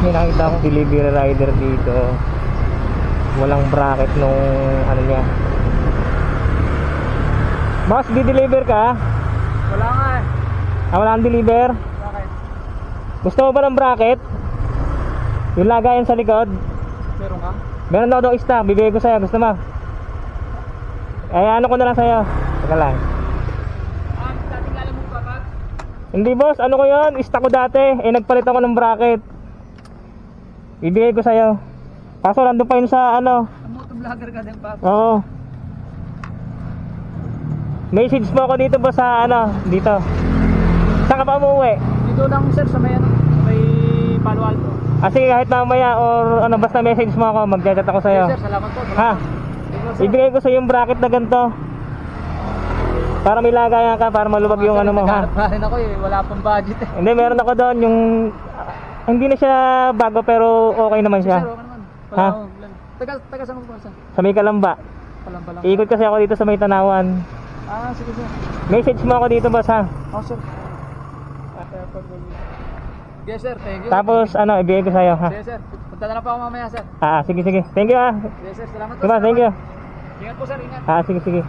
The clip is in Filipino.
May nakita akong delivery rider dito. Walang bracket nung ano niya. Boss, di-deliver ka? Wala nga eh. Wala kang deliver? Bakit? Gusto mo ba ng bracket? Yung lagayan sa likod? Meron ka? Meron ako doon stock, bibigay ko sa'yo. Gusto mo? Ano ko na lang sa'yo. Teka lang. Dating alam mo pa, Pat? Hindi boss, ano ko yun? Stock ko dati. Nagpalit ako ng bracket. Bibigay ko sa'yo. Kaso nandun pa yun sa ano. Motovlogger ka din, Pat? Oo. Message mo ako dito boss sa ano, dito. Saan ka pa umuwi? Dito lang sir sa may ano, may Palo Alto. Sige kahit mamaya or ano basta message mo ako, mag-chat ako sa'yo. Yes, sir, salamat po. Ha? Ibigay ko sa'yo yung bracket na ganito. Para may lagayan ka, para maluwag yung ano mo ha. Naghahanap ako eh, wala pang budget eh. Hindi, meron ako doon yung hindi na siya bago pero okay naman siya. Sir, okay naman. Wala Ha? akong plan. Taga saan mo ba sir? Sa may Kalamba. Palang. Iikot kasi ako dito sa may Tanawan. Sige sir. Message mo ako dito boss ha. Sir. Yes sir, thank you. Tapos ano, ibigay ko sa'yo ha. Yes sir, punta na lang po ako mamaya sir. Sige. Thank you ha. Yes sir, salamat po. Diba, thank you. Ingat po sir, ingat. Sige.